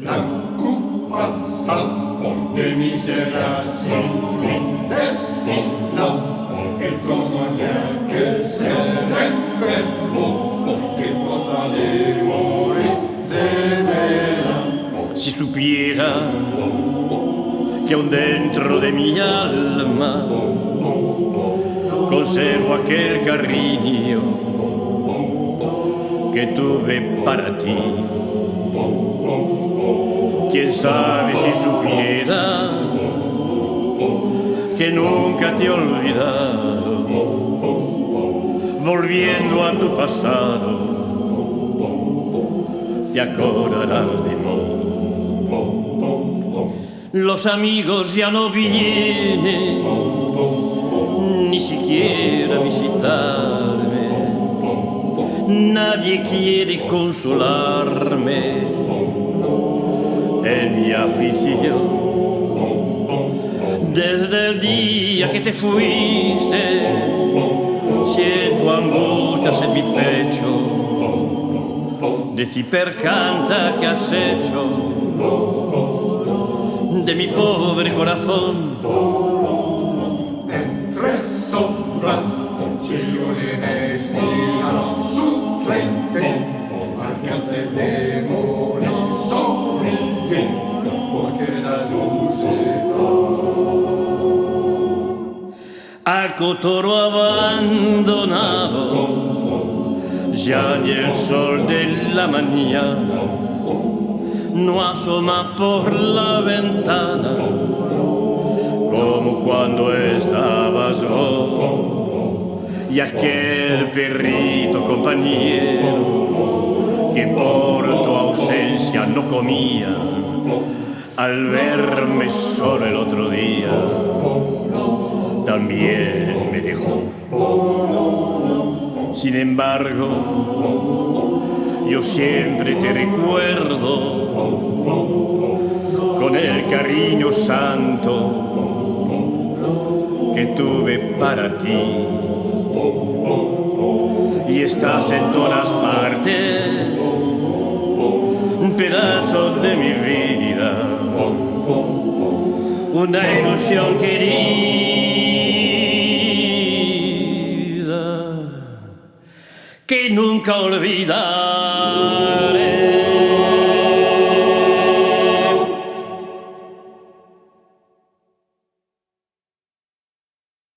La coupe de miséria sans fin destina et cognac será enfermo que potrà si supiera que aún dentro de mi alma conservo aquel cariño que tuve para ti. Quién sabe si supiera que nunca te he olvidado, volviendo a tu pasado, te acordarás de mí. Los amigos ya no vienen ni siquiera a visitarme, nadie quiere consolarme en mi afición. Desde el día que te fuiste siento angustias en mi pecho, decí percanta que has hecho de mi pobre corazón. Entre sombras, cielo le respira su frente, marcantes de morir, sonríe, porque la luz se va. Al cotoro abandonado, ya ni el sol de la mañana no asoma por la ventana como cuando estabas vos y aquel perrito compañero que por tu ausencia no comía al verme solo el otro día también me dejó. Sin embargo, yo siempre te recuerdo con el cariño santo que tuve para ti. Y estás en todas partes, un pedazo de mi vida, una ilusión querida que nunca olvidaré.